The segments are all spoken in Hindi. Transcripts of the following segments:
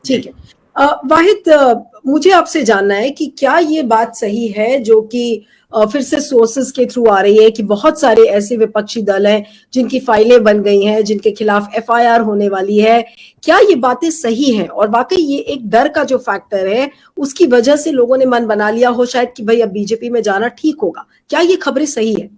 ठीक है। वाहिद, मुझे आपसे जानना है कि क्या ये बात सही है जो कि फिर से सोर्सेस के थ्रू आ रही है कि बहुत सारे ऐसे विपक्षी दल हैं जिनकी फाइलें बन गई हैं, जिनके खिलाफ एफआईआर होने वाली है। क्या ये बातें सही हैं और वाकई ये एक डर का जो फैक्टर है उसकी वजह से लोगों ने मन बना लिया हो शायद कि भाई अब बीजेपी में जाना ठीक होगा? क्या ये खबरें सही है?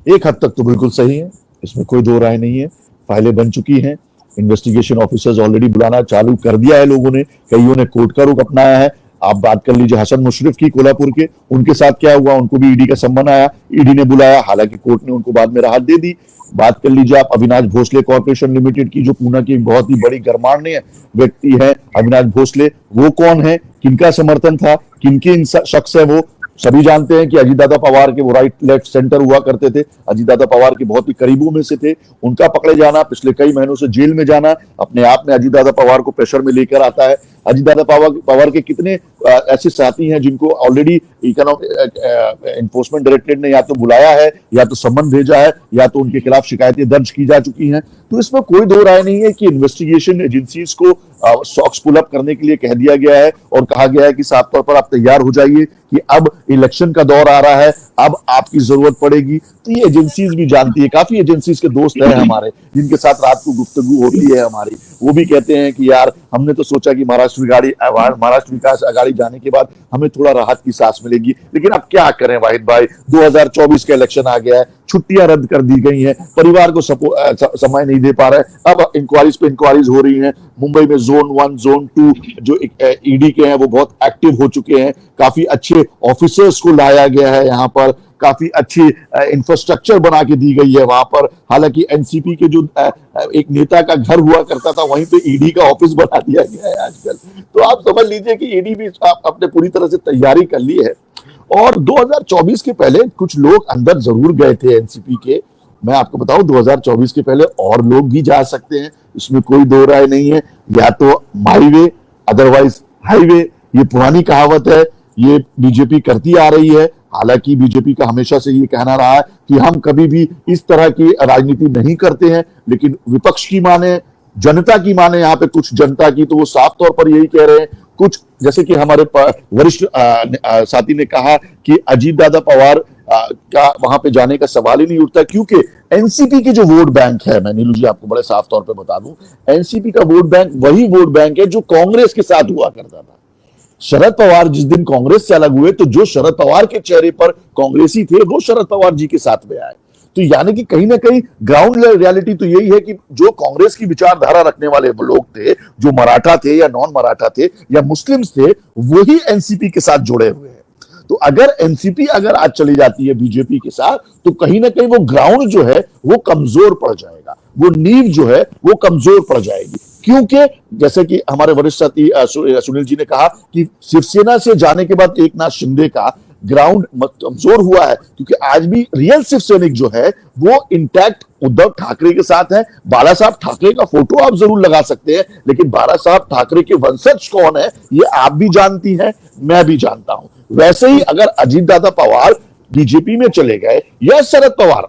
एक हद तक तो बिल्कुल सही है, इसमें कोई दो राय नहीं है। फाइलें बन चुकी हैं, इन्वेस्टिगेशन ऑफिसर्स ऑलरेडी बुलाना चालू कर दिया है लोगों ने, कईयों ने कोर्ट का रुख अपनाया है। आप बात कर लीजिए हसन मुशर्रफ की कोल्हापुर के, उनके साथ क्या हुआ, उनको भी ईडी का सम्मन आया, ईडी ने बुलाया, हालांकि कोर्ट ने उनको बाद में राहत दे दी। बात कर लीजिए आप अविनाश भोसले कॉर्पोरेशन लिमिटेड की, जो पूना की बहुत ही बड़ी गणमान्य व्यक्ति है अविनाश भोसले, वो कौन है, किनका समर्थन था, किनके शख्स है वो सभी जानते हैं कि अजीतदादा पवार के वो राइट लेफ्ट सेंटर हुआ करते थे, अजीतदादा पवार के बहुत ही करीबों में से थे। उनका पकड़े जाना, पिछले कई महीनों से जेल में जाना अपने आप में अजीतदादा पवार को प्रेशर में लेकर आता है। अजीतदादा पवार के कितने ऐसे साथी हैं जिनको ऑलरेडी इकोनॉमिक एनफोर्समेंट डायरेक्टरेट ने या तो बुलाया है, या तो सम्मन भेजा है, या तो उनके खिलाफ शिकायतें दर्ज की जा चुकी हैं। तो इसमें कोई दो राय नहीं है कि इन्वेस्टिगेशन एजेंसीज को सॉक्स पुल अप करने के लिए कह दिया गया है और कहा गया है कि साफ तौर पर आप तैयार हो जाइए कि अब इलेक्शन का दौर आ रहा है, अब आपकी जरूरत पड़ेगी। तो ये एजेंसीज भी जानती है, काफी एजेंसीज के दोस्त हैं हमारे जिनके साथ रात को गुफ्तगू होती है हमारी, वो भी कहते हैं कि यार हमने तो सोचा कि महाराष्ट्र विकास अघाड़ी जाने के बाद हमें थोड़ा राहत की सांस मिलेगी, लेकिन अब क्या करें वाहिद भाई, 2024 का इलेक्शन आ गया है, छुट्टियां रद्द कर दी गई हैं, परिवार को समय नहीं दे पा रहे हैं। अब इंक्वायरीज पे इंक्वायरीज हो रही हैं। मुंबई में जोन 1 जोन 2 जो ईडी के हैं वो बहुत एक्टिव हो चुके हैं, काफी अच्छे ऑफिसर्स को लाया गया है यहाँ पर, काफी अच्छी इंफ्रास्ट्रक्चर बना के दी गई है वहां पर। हालांकि एनसीपी के जो एक नेता का घर हुआ करता था वहीं पे ईडी का ऑफिस बना दिया गया है आजकल। तो आप समझ लीजिए कि ईडी भी अपने पूरी तरह से तैयारी कर ली है। और 2024 के पहले कुछ लोग अंदर जरूर गए थे एनसीपी के, मैं आपको बताऊं 2024 के पहले और लोग भी जा सकते हैं, इसमें कोई दो राय नहीं है। या तो माई वे अदरवाइज हाईवे, ये पुरानी कहावत है, ये बीजेपी करती आ रही है। हालांकि बीजेपी का हमेशा से ये कहना रहा है कि हम कभी भी इस तरह की राजनीति नहीं करते हैं, लेकिन विपक्ष की माने, जनता की माने, यहाँ पे कुछ जनता की, तो वो साफ तौर पर यही कह रहे हैं। कुछ जैसे कि हमारे वरिष्ठ साथी ने कहा कि अजीतदादा पवार का वहां पे जाने का सवाल ही नहीं उठता, क्योंकि एनसीपी के जो वोट बैंक है, मैं नीलू जी आपको बड़े साफ तौर पे बता दूं, एनसीपी का वोट बैंक वही वोट बैंक है जो कांग्रेस के साथ हुआ करता था। शरद पवार जिस दिन कांग्रेस से अलग हुए तो जो शरद पवार के चेहरे पर कांग्रेसी थे वो शरद पवार जी के साथ में आए। तो यानी कि कहीं ना कहीं ग्राउंड रियलिटी तो यही है कि जो कांग्रेस की विचारधारा रखने वाले लोग थे, जो मराठा थे या नॉन मराठा थे या मुस्लिम्स थे, वही एनसीपी के साथ जुड़े हुए हैं। तो अगर एनसीपी अगर आज चली जाती है बीजेपी के साथ, तो कहीं ना कहीं वो ग्राउंड जो है वो कमजोर पड़ जाएगा, वो नींव जो है वो कमजोर पड़ जाएगी। क्योंकि जैसे कि हमारे वरिष्ठ साथी सुनील जी ने कहा कि शिवसेना से जाने के बाद एकनाथ शिंदे का ग्राउंड कमजोर हुआ है, क्योंकि आज भी रियल शिव सैनिक जो है वो इंटैक्ट उद्धव ठाकरे के साथ है। बाला साहब ठाकरे का फोटो आप जरूर लगा सकते हैं, लेकिन बाला साहब ठाकरे के वंशज कौन है ये आप भी जानती हैं, मैं भी जानता हूं। वैसे ही अगर अजीतदादा पवार बीजेपी में चले गए या शरद पवार,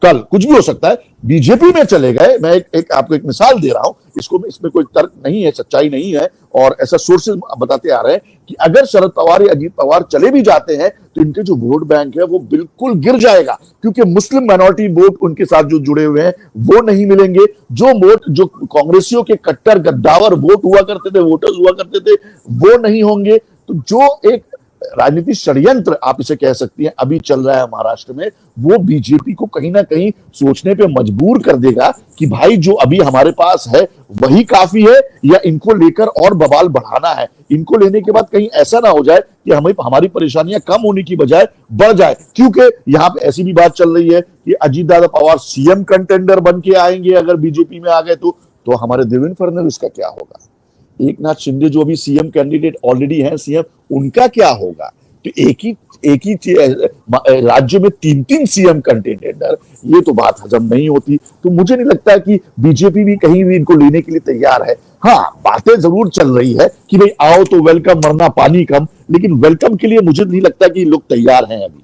कल कुछ भी हो सकता है, बीजेपी में चले गए, मैं आपको एक मिसाल दे रहा हूं, इसमें कोई तर्क नहीं है, सच्चाई नहीं है, और ऐसा सोर्सेज बताते आ रहे हैं कि अगर शरद पवार या अजीत पवार चले भी जाते हैं तो इनके जो वोट बैंक है वो बिल्कुल गिर जाएगा, क्योंकि मुस्लिम माइनॉरिटी वोट उनके साथ जो जुड़े हुए हैं वो नहीं मिलेंगे। जो वोट जो कांग्रेसियों के कट्टर गद्दावर वोट हुआ करते थे, वोटर्स हुआ करते थे, वो नहीं होंगे। तो जो एक राजनीतिक षड्यंत्र आप इसे कह सकती हैं अभी चल रहा है महाराष्ट्र में, वो बीजेपी को कहीं ना कहीं सोचने पे मजबूर कर देगा कि भाई जो अभी हमारे पास है वही काफी है, या इनको लेकर और बवाल बढ़ाना है। इनको लेने के बाद कहीं ऐसा ना हो जाए कि हमारी परेशानियां कम होने की बजाय बढ़ जाए, क्योंकि यहां पे ऐसी भी बात चल रही है कि अजीतदादा पवार सीएम कंटेंडर बन के आएंगे अगर बीजेपी में आ गए तो हमारे देवेंद्र फडणवीस का क्या होगा, एकनाथ शिंदे जो अभी सीएम कैंडिडेट ऑलरेडी हैं सीएम, उनका क्या होगा। तो एक ही राज्य में 3-3 सीएम कंटेंडर, ये तो बात हजम नहीं होती। तो मुझे नहीं लगता कि बीजेपी भी कहीं भी इनको लेने के लिए तैयार है। हाँ, बातें जरूर चल रही है कि भाई आओ तो वेलकम, वरना पानी कम, लेकिन वेलकम के लिए मुझे नहीं लगता कि लोग तैयार हैं अभी।